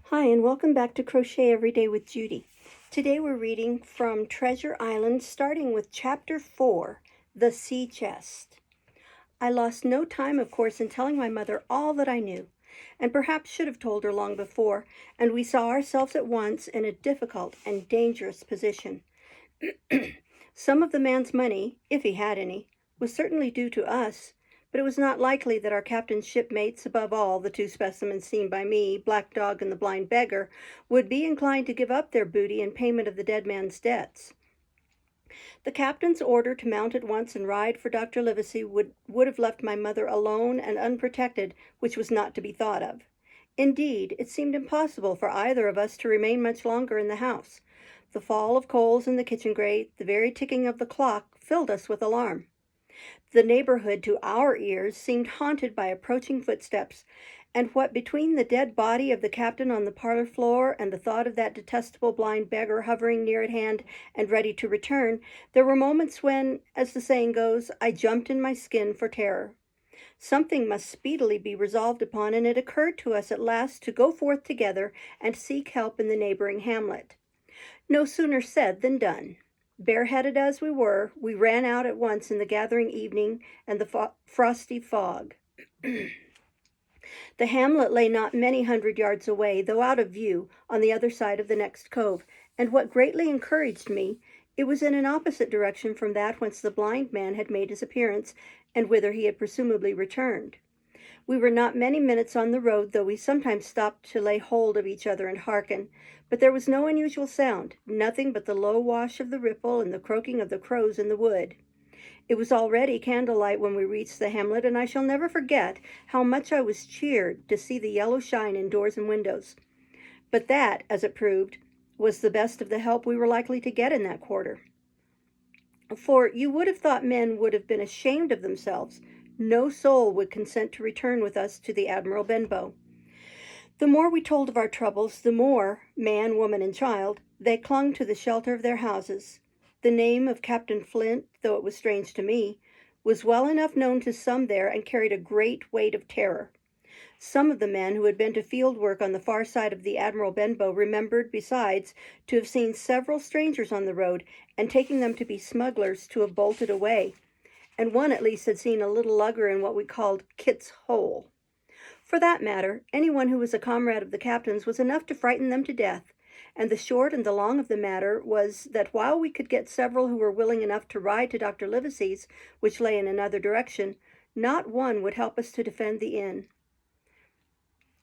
Hi, and welcome back to Crochet Every Day with Judy. Today we're reading from Treasure Island, starting with Chapter 4, The Sea Chest. I lost no time, of course, in telling my mother all that I knew, and perhaps should have told her long before, and we saw ourselves at once in a difficult and dangerous position. Some of the man's money, if he had any, was certainly due to us, but it was not likely that our captain's shipmates, above all the two specimens seen by me, Black Dog and the blind beggar, would be inclined to give up their booty in payment of the dead man's debts. The captain's order to mount at once and ride for Dr. Livesey would have left my mother alone and unprotected, which was not to be thought of. Indeed, it seemed impossible for either of us to remain much longer in the house. The fall of coals in the kitchen grate, the very ticking of the clock, filled us with alarm. The neighborhood, to our ears, seemed haunted by approaching footsteps, and what between the dead body of the captain on the parlor floor and the thought of that detestable blind beggar hovering near at hand and ready to return, there were moments when, as the saying goes, I jumped in my skin for terror. Something must speedily be resolved upon, and it occurred to us at last to go forth together and seek help in the neighboring hamlet. No sooner said than done. Bareheaded as we were, we ran out at once in the gathering evening and the frosty fog. The hamlet lay not many hundred yards away, though out of view, on the other side of the next cove, and what greatly encouraged me, it was in an opposite direction from that whence the blind man had made his appearance, and whither he had presumably returned. We were not many minutes on the road, though we sometimes stopped to lay hold of each other and hearken, but there was no unusual sound, nothing but the low wash of the ripple and the croaking of the crows in the wood. It was already candlelight when we reached the hamlet, and I shall never forget how much I was cheered to see the yellow shine in doors and windows. But that, as it proved, was the best of the help we were likely to get in that quarter. For you would have thought men would have been ashamed of themselves. No soul would consent to return with us to the Admiral Benbow. The more we told of our troubles, the more, man, woman, and child, they clung to the shelter of their houses. The name of Captain Flint, though it was strange to me, was well enough known to some there and carried a great weight of terror. Some of the men who had been to field work on the far side of the Admiral Benbow remembered, besides, to have seen several strangers on the road, and taking them to be smugglers, to have bolted away. And one at least had seen a little lugger in what we called Kit's Hole. For that matter, anyone who was a comrade of the captain's was enough to frighten them to death, and the short and the long of the matter was that while we could get several who were willing enough to ride to Dr. Livesey's, which lay in another direction, not one would help us to defend the inn.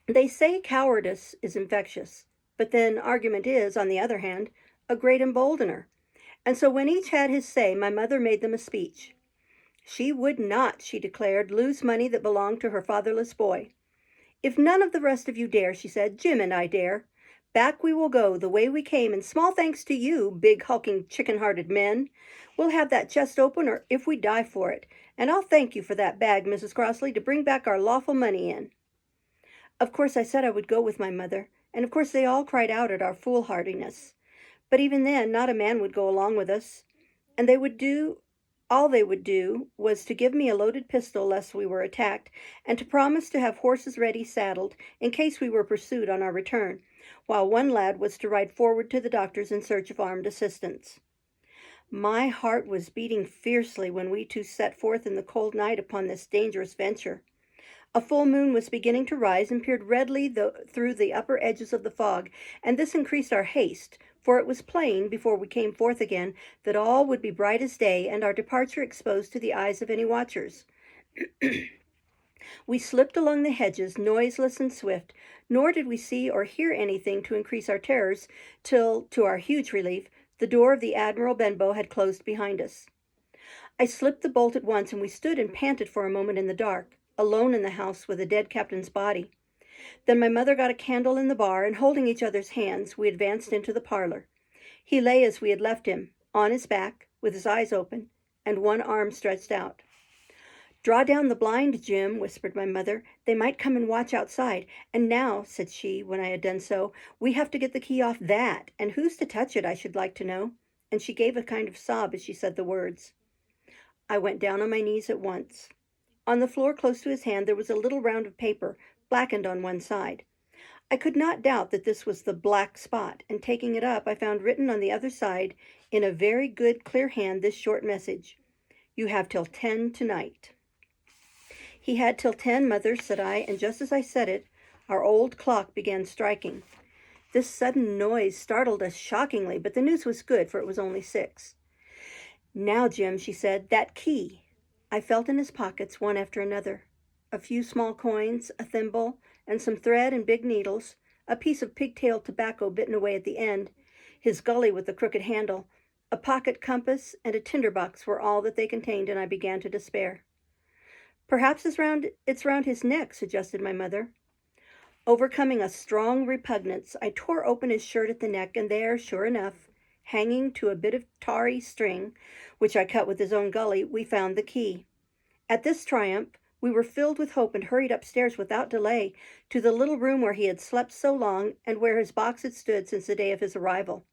They say cowardice is infectious, but then argument is, on the other hand, a great emboldener. And so when each had his say, my mother made them a speech. She would not, she declared, lose money that belonged to her fatherless boy. If none of the rest of you dare, she said, Jim and I dare. Back we will go the way we came, and small thanks to you, big hulking chicken-hearted men. We'll have that chest open, or if we die for it, and I'll thank you for that bag, Mrs. Crossley, to bring back our lawful money in. Of course I said I would go with my mother, and of course they all cried out at our foolhardiness. But even then, not a man would go along with us, and all they would do was to give me a loaded pistol lest we were attacked, and to promise to have horses ready saddled in case we were pursued on our return, while one lad was to ride forward to the doctors in search of armed assistance. My heart was beating fiercely when we two set forth in the cold night upon this dangerous venture. A full moon was beginning to rise and peered redly through the upper edges of the fog, and this increased our haste, for it was plain, before we came forth again, that all would be bright as day, and our departure exposed to the eyes of any watchers. We slipped along the hedges, noiseless and swift, nor did we see or hear anything to increase our terrors, till, to our huge relief, the door of the Admiral Benbow had closed behind us. I slipped the bolt at once, and we stood and panted for a moment in the dark, alone in the house with the dead captain's body. Then my mother got a candle in the bar, and holding each other's hands, we advanced into the parlor. He lay as we had left him, on his back, with his eyes open, and one arm stretched out. Draw down the blind, Jim, whispered my mother. They might come and watch outside. And now, said she, when I had done so, we have to get the key off that, and who's to touch it, I should like to know. And she gave a kind of sob as she said the words. I went down on my knees at once. On the floor close to his hand there was a little round of paper, blackened on one side. I could not doubt that this was the black spot, and taking it up, I found written on the other side, in a very good, clear hand, this short message: "You have till 10 tonight." "He had till 10, Mother," said I, and just as I said it, our old clock began striking. This sudden noise startled us shockingly, but the news was good, for it was only 6. "Now, Jim," she said, "that key." I felt in his pockets, one after another. A few small coins, a thimble, and some thread and big needles, a piece of pigtail tobacco bitten away at the end, his gully with the crooked handle, a pocket compass, and a tinderbox were all that they contained, and I began to despair. "Perhaps it's round his neck," suggested my mother. Overcoming a strong repugnance, I tore open his shirt at the neck, and there, sure enough, hanging to a bit of tarry string, which I cut with his own gully, we found the key. At this triumph, we were filled with hope and hurried upstairs without delay to the little room where he had slept so long and where his box had stood since the day of his arrival.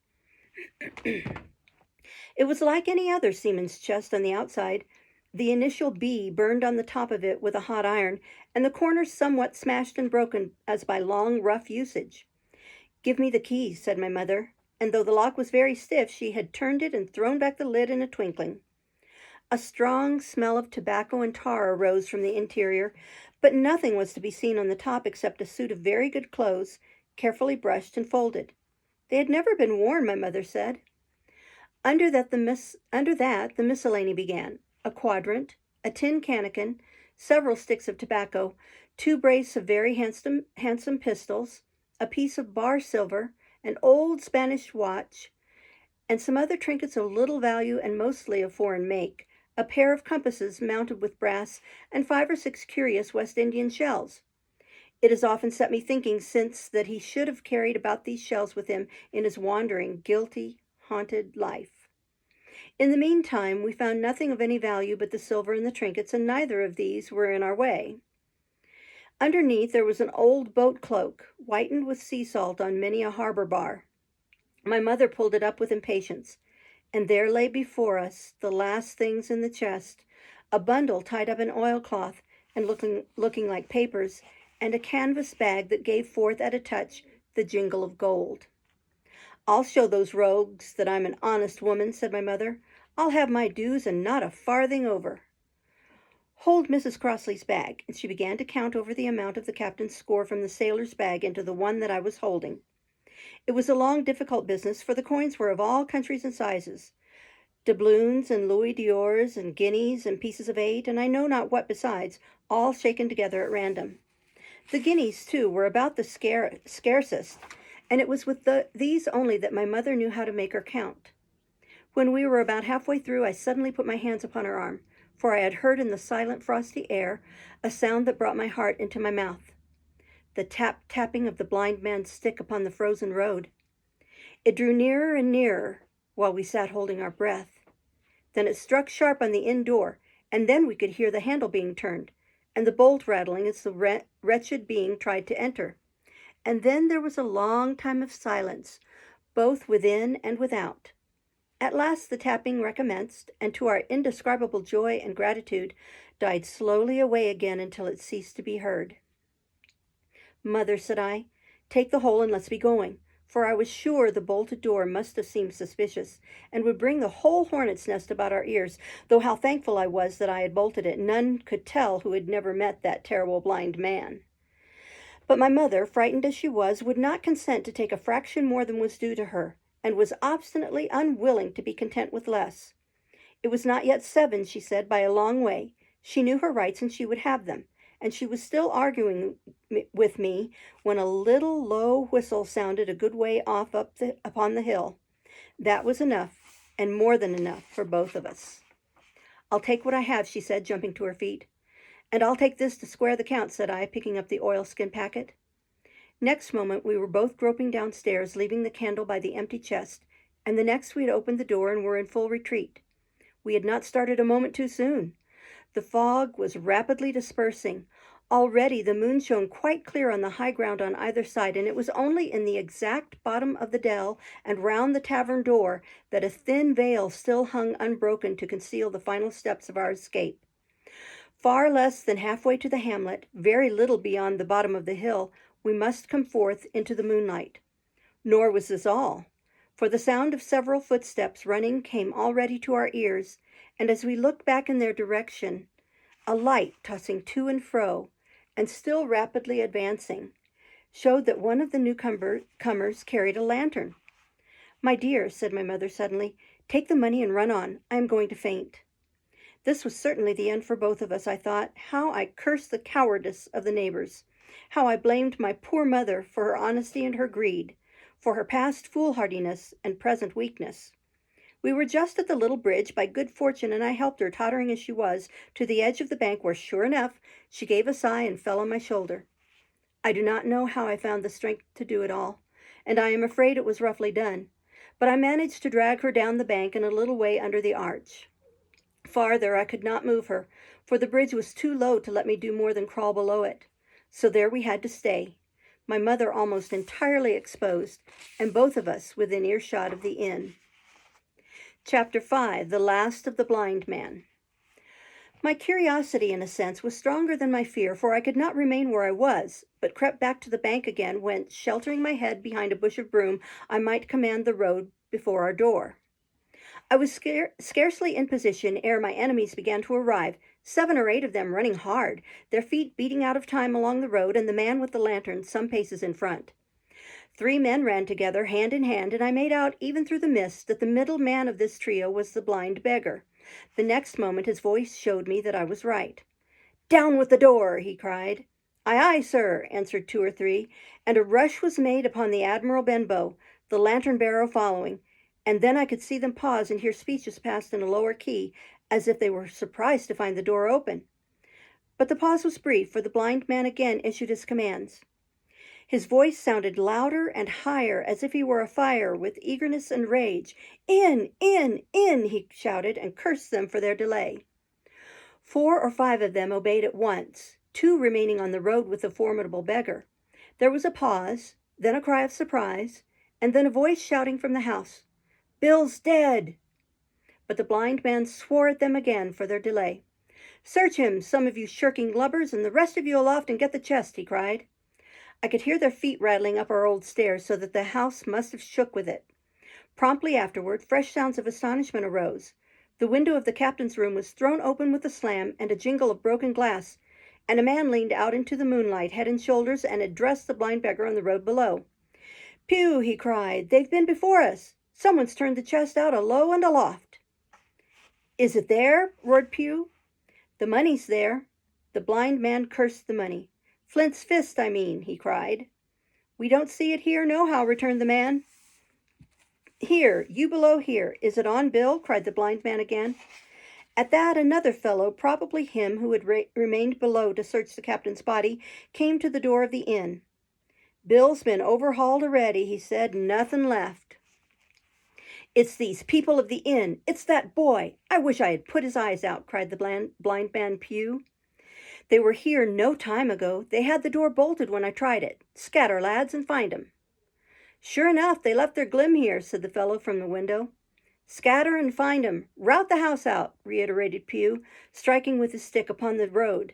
It was like any other seaman's chest on the outside, the initial B burned on the top of it with a hot iron, and the corners somewhat smashed and broken as by long, rough usage. "Give me the key," said my mother, and though the lock was very stiff, she had turned it and thrown back the lid in a twinkling. A strong smell of tobacco and tar arose from the interior, but nothing was to be seen on the top except a suit of very good clothes, carefully brushed and folded. They had never been worn, my mother said. Under that, the miscellany began: a quadrant, a tin cannikin, several sticks of tobacco, 2 brace of very handsome pistols, a piece of bar silver, an old Spanish watch, and some other trinkets of little value and mostly of foreign make, a pair of compasses mounted with brass, and 5 or 6 curious West Indian shells. It has often set me thinking since that he should have carried about these shells with him in his wandering, guilty, haunted life. In the meantime, we found nothing of any value but the silver and the trinkets, and neither of these were in our way. Underneath there was an old boat cloak, whitened with sea salt on many a harbor bar. My mother pulled it up with impatience, and there lay before us the last things in the chest: a bundle tied up in oilcloth and looking like papers, and a canvas bag that gave forth at a touch the jingle of gold. "I'll show those rogues that I'm an honest woman," said my mother. "I'll have my dues and not a farthing over." "Hold Mrs. Crossley's bag," and she began to count over the amount of the captain's score from the sailor's bag into the one that I was holding. It was a long, difficult business, for the coins were of all countries and sizes: doubloons and louis d'ors and guineas and pieces of 8, and I know not what besides, all shaken together at random. The guineas, too, were about the scarcest, and it was with these only that my mother knew how to make her count. When we were about halfway through, I suddenly put my hands upon her arm, for I had heard in the silent, frosty air a sound that brought my heart into my mouth: the tap-tapping of the blind man's stick upon the frozen road. It drew nearer and nearer, while we sat holding our breath. Then it struck sharp on the inn door, and then we could hear the handle being turned, and the bolt rattling as the wretched being tried to enter. And then there was a long time of silence, both within and without. At last the tapping recommenced, and to our indescribable joy and gratitude, died slowly away again until it ceased to be heard. "Mother," said I, "take the whole and let's be going," for I was sure the bolted door must have seemed suspicious, and would bring the whole hornet's nest about our ears, though how thankful I was that I had bolted it, none could tell who had never met that terrible blind man. But my mother, frightened as she was, would not consent to take a fraction more than was due to her, and was obstinately unwilling to be content with less. It was not yet 7, she said, by a long way. She knew her rights, and she would have them, and she was still arguing with me when a little low whistle sounded a good way off upon the hill. That was enough, and more than enough, for both of us. "I'll take what I have," she said, jumping to her feet. "And I'll take this to square the count," said I, picking up the oilskin packet. Next moment we were both groping downstairs, leaving the candle by the empty chest, and the next we had opened the door and were in full retreat. We had not started a moment too soon. The fog was rapidly dispersing. Already the moon shone quite clear on the high ground on either side, and it was only in the exact bottom of the dell and round the tavern door that a thin veil still hung unbroken to conceal the final steps of our escape. Far less than halfway to the hamlet, very little beyond the bottom of the hill, We must come forth into the moonlight. Nor was this all, for the sound of several footsteps running came already to our ears, and as we looked back in their direction, a light tossing to and fro, and still rapidly advancing, showed that one of the newcomers carried a lantern. "My dear," said my mother suddenly, "take the money and run on. I am going to faint." This was certainly the end for both of us, I thought. How I cursed the cowardice of the neighbors! How I blamed my poor mother for her honesty and her greed, for her past foolhardiness and present weakness. We were just at the little bridge by good fortune, and I helped her, tottering as she was, to the edge of the bank where, sure enough, she gave a sigh and fell on my shoulder. I do not know how I found the strength to do it all, and I am afraid it was roughly done, but I managed to drag her down the bank and a little way under the arch. Farther I could not move her, for the bridge was too low to let me do more than crawl below it. So there we had to stay, my mother almost entirely exposed, and both of us within earshot of the inn. Chapter 5, The Last of the Blind Man. My curiosity, in a sense, was stronger than my fear, for I could not remain where I was, but crept back to the bank again, whence, sheltering my head behind a bush of broom, I might command the road before our door. I was scarcely in position ere my enemies began to arrive, 7 or 8 of them running hard, their feet beating out of time along the road, and the man with the lantern some paces in front. 3 men ran together, hand in hand, and I made out, even through the mist, that the middle man of this trio was the blind beggar. The next moment his voice showed me that I was right. "Down with the door!" he cried. "Aye, aye, sir," answered 2 or 3, and a rush was made upon the Admiral Benbow, the lantern-bearer following, and then I could see them pause and hear speeches passed in a lower key, as if they were surprised to find the door open. But the pause was brief, for the blind man again issued his commands. His voice sounded louder and higher, as if he were afire with eagerness and rage. "In, in, in!" he shouted, and cursed them for their delay. 4 or 5 of them obeyed at once, 2 remaining on the road with the formidable beggar. There was a pause, then a cry of surprise, and then a voice shouting from the house, "Bill's dead!" But the blind man swore at them again for their delay. "Search him, some of you shirking lubbers, and the rest of you aloft and get the chest," he cried. I could hear their feet rattling up our old stairs, so that the house must have shook with it. Promptly afterward, fresh sounds of astonishment arose. The window of the captain's room was thrown open with a slam and a jingle of broken glass, and a man leaned out into the moonlight, head and shoulders, and addressed the blind beggar on the road below. "Pew!" he cried. "They've been before us. Someone's turned the chest out alow and aloft." "Is it there?" roared Pew. "The money's there." The blind man cursed the money. "Flint's fist, I mean," he cried. "We don't see it here nohow," returned the man. "Here, you below here. Is it on, Bill?" cried the blind man again. At that, another fellow, probably him who had remained below to search the captain's body, came to the door of the inn. "Bill's been overhauled already," he said. "Nothing left." "It's these people of the inn. It's that boy. I wish I had put his eyes out," cried the blind man Pew. "They were here no time ago. They had the door bolted when I tried it. Scatter, lads, and find 'em." "Sure enough, they left their glim here," said the fellow from the window. "Scatter and find 'em. Rout the house out," reiterated Pew, striking with his stick upon the road.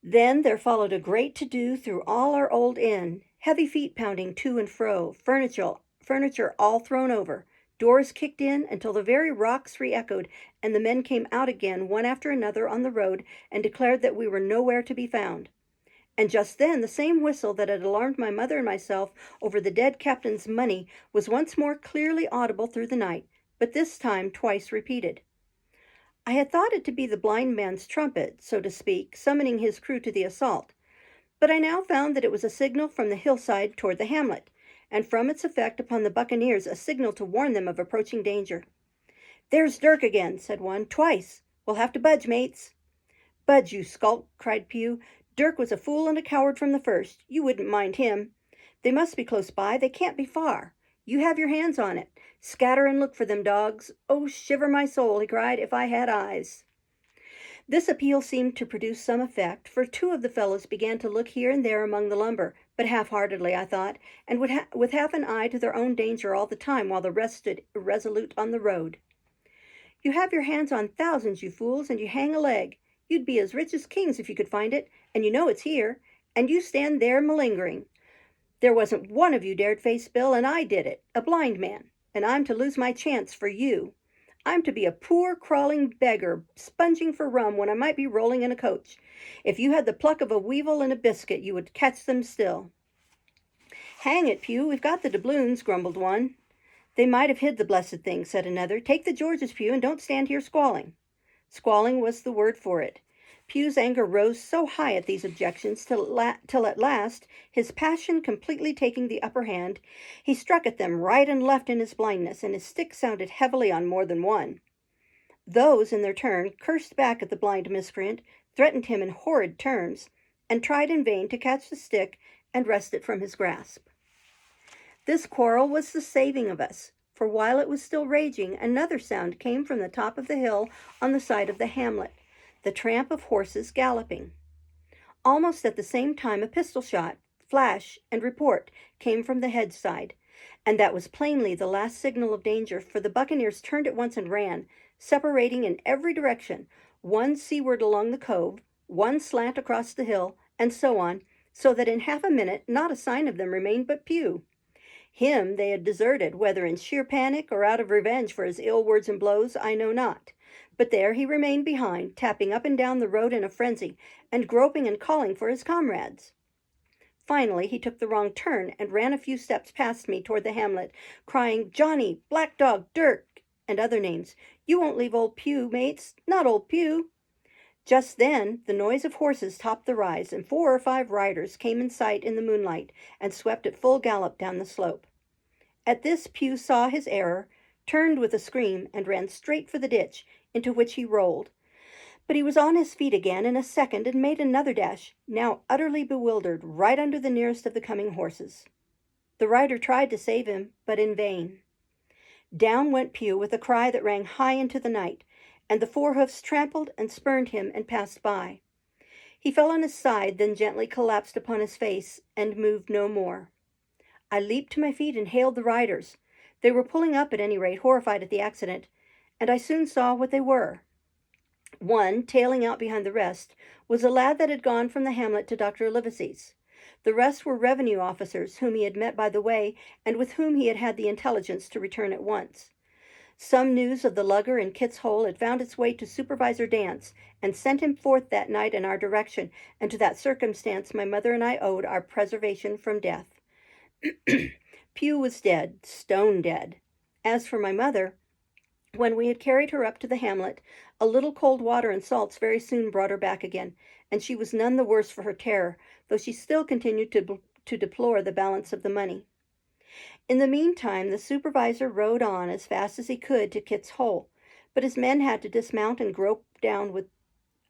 Then there followed a great to-do through all our old inn, heavy feet pounding to and fro, furniture all thrown over, doors kicked in until the very rocks re-echoed, and the men came out again one after another on the road and declared that we were nowhere to be found. And just then the same whistle that had alarmed my mother and myself over the dead captain's money was once more clearly audible through the night, but this time twice repeated. I had thought it to be the blind man's trumpet, so to speak, summoning his crew to the assault, but I now found that it was a signal from the hillside toward the hamlet, and from its effect upon the buccaneers a signal to warn them of approaching danger. "There's Dirk again," said one. "Twice. We'll have to budge, mates." "Budge, you skulk," cried Pew. "Dirk was a fool and a coward from the first. You wouldn't mind him. They must be close by. They can't be far. You have your hands on it. Scatter and look for them, dogs. Oh, shiver my soul," he cried, "if I had eyes." This appeal seemed to produce some effect, for 2 of the fellows began to look here and there among the lumber, but half-heartedly, I thought, and with half an eye to their own danger all the time, while the rest stood irresolute on the road. "You have your hands on thousands, you fools, and you hang a leg. You'd be as rich as kings if you could find it, and you know it's here, and you stand there malingering. There wasn't one of you dared face Bill, and I did it, a blind man, and I'm to lose my chance for you. I'm to be a poor, crawling beggar, sponging for rum when I might be rolling in a coach. If you had the pluck of a weevil in a biscuit, you would catch them still." "Hang it, Pew, we've got the doubloons," grumbled one. "They might have hid the blessed thing," said another. "Take the Georges, Pew, and don't stand here squalling." Squalling was the word for it. Pew's anger rose so high at these objections till at last, his passion completely taking the upper hand, he struck at them right and left in his blindness, and his stick sounded heavily on more than one. Those, in their turn, cursed back at the blind miscreant, threatened him in horrid terms, and tried in vain to catch the stick and wrest it from his grasp. This quarrel was the saving of us, for while it was still raging, another sound came from the top of the hill on the side of the hamlet, the tramp of horses galloping. Almost at the same time a pistol shot, flash, and report came from the head side, and that was plainly the last signal of danger, for the buccaneers turned at once and ran, separating in every direction, one seaward along the cove, one slant across the hill, and so on, so that in half a minute not a sign of them remained but Pew. Him they had deserted, whether in sheer panic or out of revenge for his ill words and blows, I know not. But there he remained behind, tapping up and down the road in a frenzy, and groping and calling for his comrades. Finally he took the wrong turn, and ran a few steps past me toward the hamlet, crying, "Johnny, Black Dog, Dirk," and other names. "You won't leave old Pew, mates, not old Pew." Just then the noise of horses topped the rise, and 4 or 5 riders came in sight in the moonlight, and swept at full gallop down the slope. At this Pew saw his error, turned with a scream, and ran straight for the ditch, into which he rolled. But he was on his feet again in a second, and made another dash, now utterly bewildered, right under the nearest of the coming horses. The rider tried to save him, but in vain. Down went Pew with a cry that rang high into the night, and the 4 hoofs trampled and spurned him and passed by. He fell on his side, then gently collapsed upon his face, and moved no more. I leaped to my feet and hailed the riders. They were pulling up, at any rate, horrified at the accident, and I soon saw what they were. One, tailing out behind the rest, was a lad that had gone from the hamlet to Dr. Livesey's. The rest were revenue officers whom he had met by the way, and with whom he had had the intelligence to return at once. Some news of the lugger in Kit's Hole had found its way to Supervisor Dance, and sent him forth that night in our direction, and to that circumstance my mother and I owed our preservation from death. Pew was dead, stone dead. As for my mother, when we had carried her up to the hamlet, a little cold water and salts very soon brought her back again, and she was none the worse for her terror, though she still continued to deplore the balance of the money. In the meantime, the supervisor rode on as fast as he could to Kit's Hole, but his men had to dismount and grope down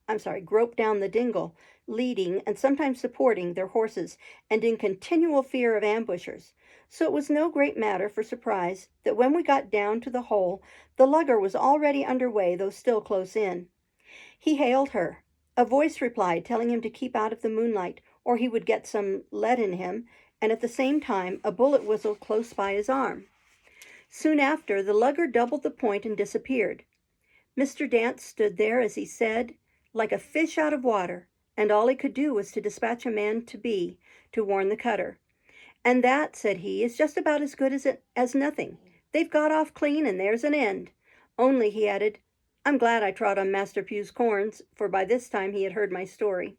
the dingle, leading and sometimes supporting their horses, and in continual fear of ambushers. So it was no great matter for surprise that when we got down to the hole, the lugger was already under way, though still close in. He hailed her. A voice replied, telling him to keep out of the moonlight, or he would get some lead in him, and at the same time a bullet whistled close by his arm. Soon after, the lugger doubled the point and disappeared. Mr. Dance stood there, as he said, like a fish out of water, and all he could do was to dispatch a man to warn the cutter. "And that," said he, "is just about as good as nothing. They've got off clean, and there's an end. Only," he added, "I'm glad I trod on Master Pew's corns," for by this time he had heard my story.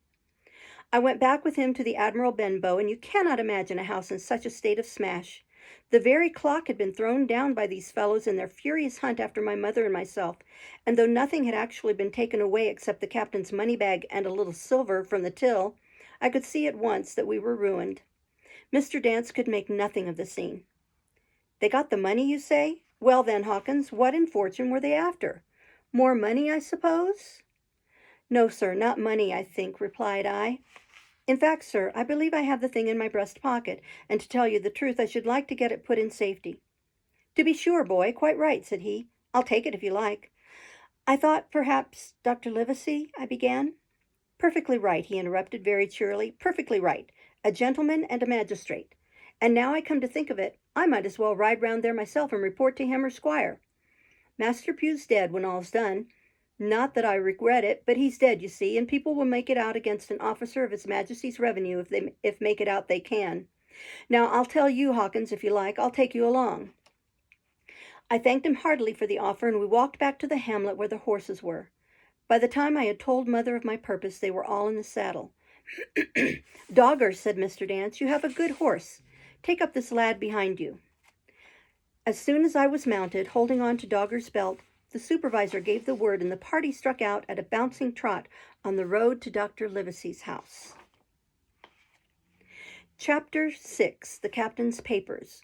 I went back with him to the Admiral Benbow, and you cannot imagine a house in such a state of smash. The very clock had been thrown down by these fellows in their furious hunt after my mother and myself, and though nothing had actually been taken away except the captain's money bag and a little silver from the till, I could see at once that we were ruined. Mr. Dance could make nothing of the scene. "They got the money, you say? Well then, Hawkins, what in fortune were they after? More money, I suppose?" "No, sir, not money, I think," replied I. "In fact, sir, I believe I have the thing in my breast pocket, and to tell you the truth, I should like to get it put in safety." "To be sure, boy, quite right," said he. "I'll take it if you like." "I thought perhaps Dr. Livesey," I began. "Perfectly right," he interrupted very cheerily. "Perfectly right. A gentleman and a magistrate. And now I come to think of it, I might as well ride round there myself and report to him or Squire. Master Pew's dead when all's done. Not that I regret it, but he's dead, you see, and people will make it out against an officer of His Majesty's revenue if make it out they can. Now, I'll tell you, Hawkins, if you like. I'll take you along." I thanked him heartily for the offer, and we walked back to the hamlet where the horses were. By the time I had told Mother of my purpose, they were all in the saddle. "Dogger," said Mr. Dance, "you have a good horse. Take up this lad behind you." As soon as I was mounted, holding on to Dogger's belt, the supervisor gave the word, and the party struck out at a bouncing trot on the road to Dr. Livesey's house. Chapter 6. The Captain's Papers.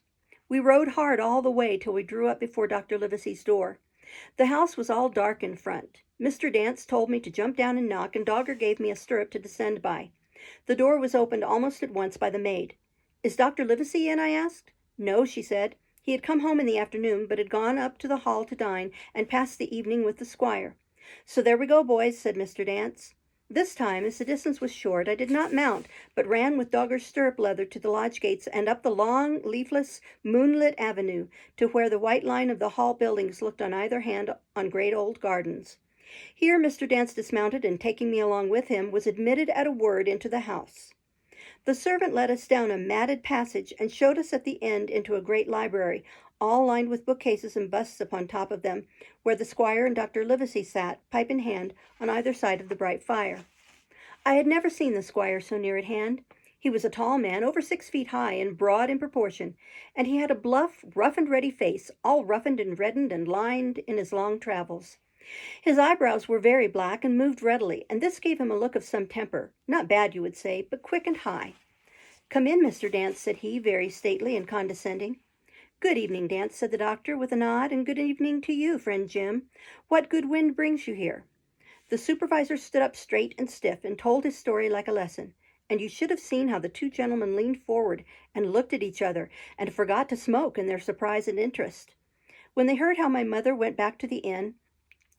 We rode hard all the way till we drew up before Dr. Livesey's door. The house was all dark in front. Mr. Dance told me to jump down and knock, and Dogger gave me a stirrup to descend by. The door was opened almost at once by the maid. "Is Dr. Livesey in?" I asked. "No," she said. "He had come home in the afternoon, but had gone up to the hall to dine, and passed the evening with the squire." "So there we go, boys," said Mr. Dance. This time, as the distance was short, I did not mount, but ran with Dogger's stirrup leather to the lodge gates and up the long, leafless, moonlit avenue to where the white line of the hall buildings looked on either hand on great old gardens. Here Mr. Dance dismounted, and taking me along with him, was admitted at a word into the house. The servant led us down a matted passage and showed us at the end into a great library, all lined with bookcases and busts upon top of them, where the squire and Dr. Livesey sat, pipe in hand, on either side of the bright fire. I had never seen the squire so near at hand. He was a tall man, over 6 feet high, and broad in proportion, and he had a bluff, rough and ready face, all roughened and reddened and lined in his long travels. His eyebrows were very black and moved readily, and this gave him a look of some temper, not bad, you would say, but quick and high. "Come in, Mr. Dance," said he, very stately and condescending. "Good evening, Dance," said the doctor, with a nod, "and good evening to you, friend Jim. What good wind brings you here?" The supervisor stood up straight and stiff and told his story like a lesson, and you should have seen how the two gentlemen leaned forward and looked at each other and forgot to smoke in their surprise and interest. When they heard how my mother went back to the inn,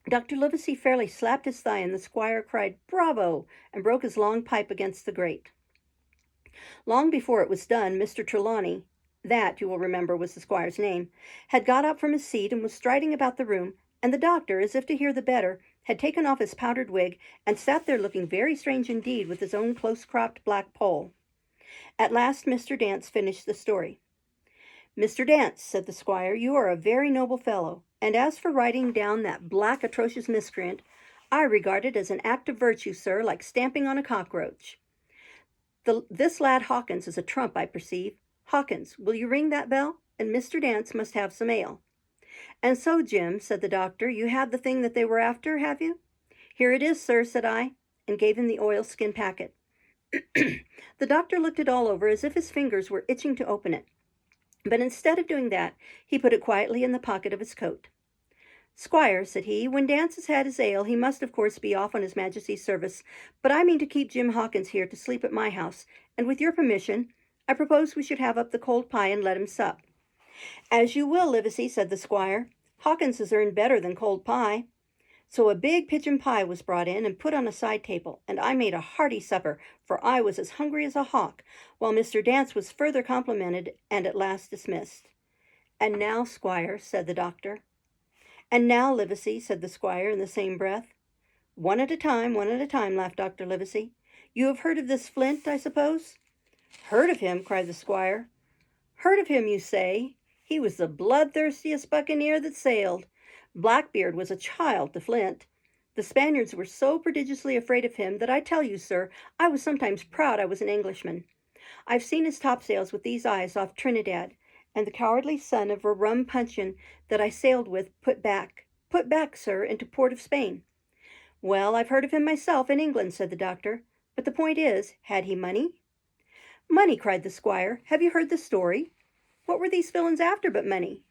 Dr. Livesey fairly slapped his thigh, and the squire cried, "Bravo!" and broke his long pipe against the grate. Long before it was done, Mr. Trelawney, that, you will remember, was the squire's name, had got up from his seat and was striding about the room, and the doctor, as if to hear the better, had taken off his powdered wig and sat there looking very strange indeed with his own close-cropped black poll. At last Mr. Dance finished the story. "Mr. Dance," said the squire, "you are a very noble fellow, and as for writing down that black, atrocious miscreant, I regard it as an act of virtue, sir, like stamping on a cockroach. This lad Hawkins is a trump, I perceive. Hawkins, will you ring that bell? And Mr. Dance must have some ale." "And so, Jim," said the doctor, "you have the thing that they were after, have you?" "Here it is, sir," said I, and gave him the oilskin packet. The doctor looked it all over as if his fingers were itching to open it, but instead of doing that, he put it quietly in the pocket of his coat. "Squire," said he, "when Dance has had his ale, he must of course be off on his Majesty's service, but I mean to keep Jim Hawkins here to sleep at my house, and with your permission, I propose we should have up the cold pie and let him sup." "As you will, Livesey," said the squire. "Hawkins has earned better than cold pie." So a big pigeon pie was brought in and put on a side table, and I made a hearty supper, for I was as hungry as a hawk, while Mr. Dance was further complimented and at last dismissed. "And now, squire," said the doctor. "And now, Livesey," said the squire in the same breath. One at a time, laughed Dr. Livesey. "You have heard of this Flint, I suppose?" "Heard of him?" cried the squire. "Heard of him, you say? He was the bloodthirstiest buccaneer that sailed. Blackbeard was a child to Flint. The Spaniards were so prodigiously afraid of him that I tell you, sir, I was sometimes proud I was an Englishman. I've seen his topsails with these eyes off Trinidad, and the cowardly son of a rum puncheon that I sailed with put back, sir, into port of Spain." "Well, I've heard of him myself in England," said the doctor. "But the point is, had he money?" "Money!" cried the squire. "Have you heard the story? What were these villains after but money?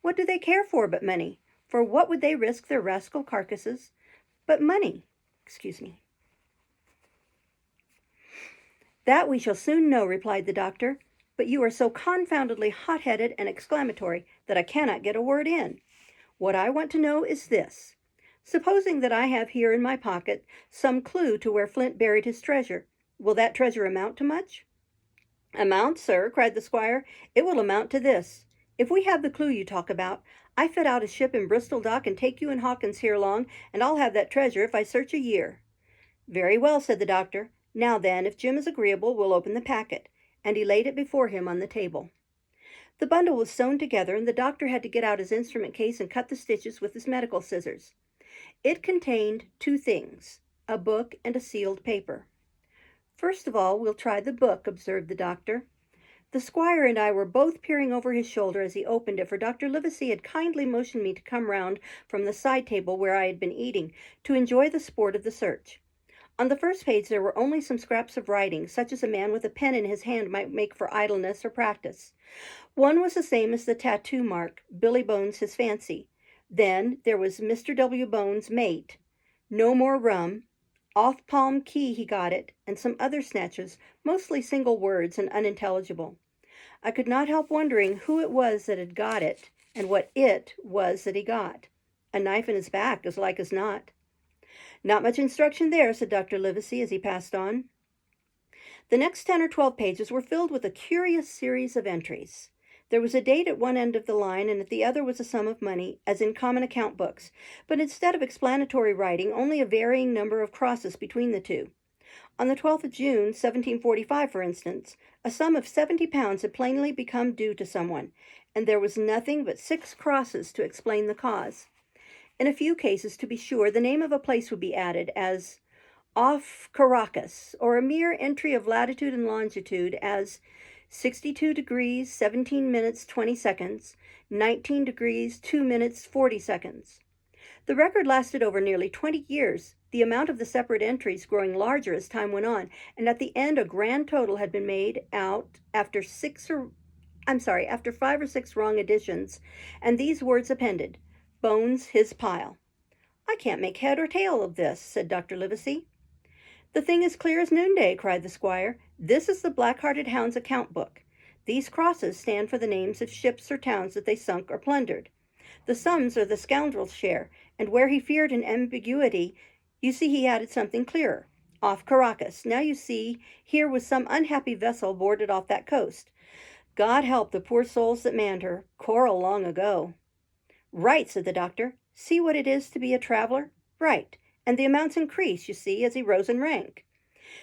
What do they care for but money? For what would they risk their rascal carcasses but money? Excuse me." "That we shall soon know," replied the doctor. "But you are so confoundedly hot-headed and exclamatory that I cannot get a word in. What I want to know is this. Supposing that I have here in my pocket some clue to where Flint buried his treasure, will that treasure amount to much?" "Amount, sir?" cried the squire. "It will amount to this. If we have the clue you talk about, I fit out a ship in Bristol dock and take you and Hawkins here along, and I'll have that treasure if I search a year." "Very well," said the doctor. "Now then, if Jim is agreeable, we'll open the packet, and he laid it before him on the table. The bundle was sewn together, and the doctor had to get out his instrument case and cut the stitches with his medical scissors. It contained two things, a book and a sealed paper. "First of all, we'll try the book," observed the doctor. The squire and I were both peering over his shoulder as he opened it, for Dr. Livesey had kindly motioned me to come round from the side table where I had been eating, to enjoy the sport of the search. On the first page there were only some scraps of writing, such as a man with a pen in his hand might make for idleness or practice. One was the same as the tattoo mark, "Billy Bones his fancy." Then there was "Mr. W. Bones, mate," "No more rum," "Off Palm Key he got it," and some other snatches, mostly single words and unintelligible. I could not help wondering who it was that had got it, and what "it" was that he got. A knife in his back, as like as not. "Not much instruction there," said Dr. Livesey as he passed on. The next 10 or 12 pages were filled with a curious series of entries. There was a date at one end of the line, and at the other was a sum of money, as in common account books, but instead of explanatory writing, only a varying number of crosses between the two. On the 12th of June, 1745, for instance, a sum of 70 pounds had plainly become due to someone, and there was nothing but 6 crosses to explain the cause. In a few cases, to be sure, the name of a place would be added, as "Off Caracas," or a mere entry of latitude and longitude, as 62 degrees 17 minutes 20 seconds, 19 degrees 2 minutes 40 seconds. The record lasted over nearly 20 years, the amount of the separate entries growing larger as time went on, and at the end a grand total had been made out after 5 or 6 wrong additions, and these words appended: "Bones his pile." "I can't make head or tail of this," said Dr. Livesey. "The thing is clear as noonday," cried the squire. "This is the Black-Hearted Hound's account book. These crosses stand for the names of ships or towns that they sunk or plundered. The sums are the scoundrel's share, and where he feared an ambiguity, you see he added something clearer. Off Caracas. Now you see, here was some unhappy vessel boarded off that coast. God help the poor souls that manned her. Coral long ago." "Right," said the doctor. "See what it is to be a traveler? Right. And the amounts increase, you see, as he rose in rank."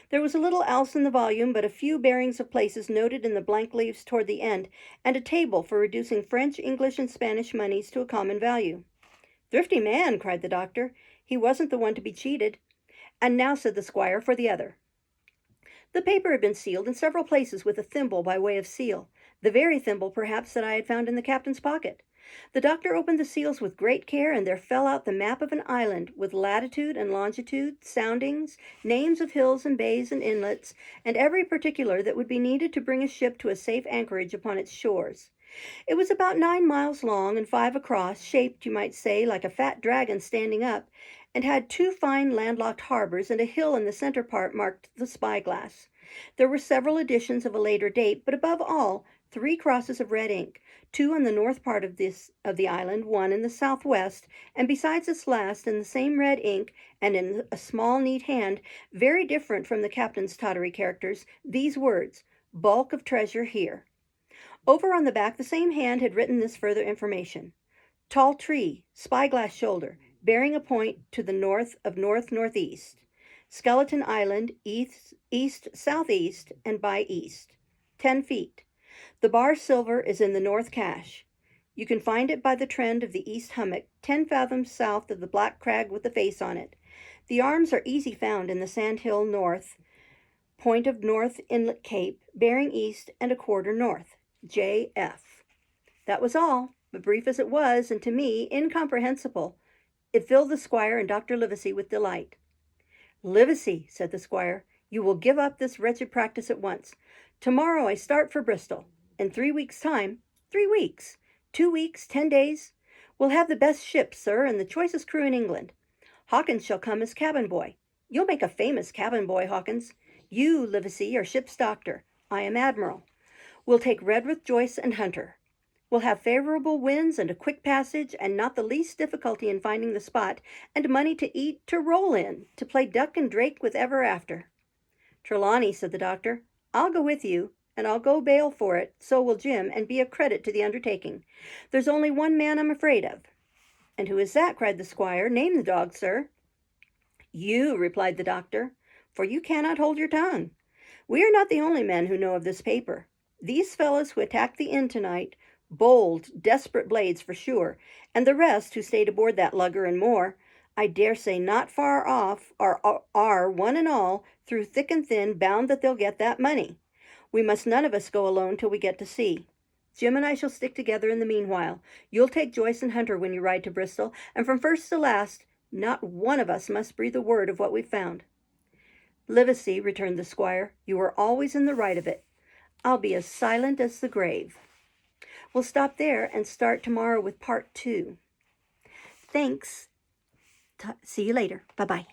There was a little else in the volume, but a few bearings of places noted in the blank leaves toward the end, and a table for reducing French, English, and Spanish moneys to a common value. "Thrifty man," cried the doctor. "He wasn't the one to be cheated." "And now," said the squire, "for the other." The paper had been sealed in several places with a thimble by way of seal, the very thimble, perhaps, that I had found in the captain's pocket. The doctor opened the seals with great care, and there fell out the map of an island, with latitude and longitude, soundings, names of hills and bays and inlets, and every particular that would be needed to bring a ship to a safe anchorage upon its shores. It was about 9 miles long and 5 across, shaped, you might say, like a fat dragon standing up, and had 2 fine landlocked harbors and a hill in the center part marked the Spyglass. There were several editions of a later date, but above all, 3 crosses of red ink, 2 on the north part of the island, 1 in the southwest, and besides this last, in the same red ink, and in a small neat hand, very different from the captain's tottery characters, these words: "Bulk of treasure here." Over on the back the same hand had written this further information: "Tall tree, Spyglass shoulder, bearing a point to the north of north-northeast. Skeleton Island, east-southeast, and by east. 10 feet. The bar silver is in the north cache. You can find it by the trend of the east hummock, 10 fathoms south of the black crag with the face on it. The arms are easy found in the sand hill north, point of North Inlet Cape, bearing east and a quarter north. J.F." That was all, but brief as it was, and to me incomprehensible, it filled the squire and Dr. Livesey with delight. "Livesey," said the squire, "you will give up this wretched practice at once. Tomorrow I start for Bristol. In 3 weeks' time, 3 weeks, 2 weeks, 10 days, we'll have the best ship, sir, and the choicest crew in England. Hawkins shall come as cabin boy. You'll make a famous cabin boy, Hawkins. You, Livesey, are ship's doctor. I am admiral. We'll take Redruth, Joyce, and Hunter. We'll have favorable winds and a quick passage, and not the least difficulty in finding the spot, and money to eat, to roll in, to play duck and drake with ever after." "Trelawney," said the doctor, "I'll go with you, and I'll go bail for it, so will Jim, and be a credit to the undertaking. There's only one man I'm afraid of." "And who is that?" cried the squire. "Name the dog, sir." "You," replied the doctor, "for you cannot hold your tongue. We are not the only men who know of this paper. These fellows who attacked the inn tonight, bold, desperate blades for sure, and the rest who stayed aboard that lugger and more, I dare say not far off, are, one and all, through thick and thin, bound that they'll get that money. We must none of us go alone till we get to sea. Jim and I shall stick together in the meanwhile. You'll take Joyce and Hunter when you ride to Bristol, and from first to last, not one of us must breathe a word of what we've found. Livesey, returned the squire, you are always in the right of it. I'll be as silent as the grave. We'll stop there and start tomorrow with part 2. Thanks. See you later. Bye-bye.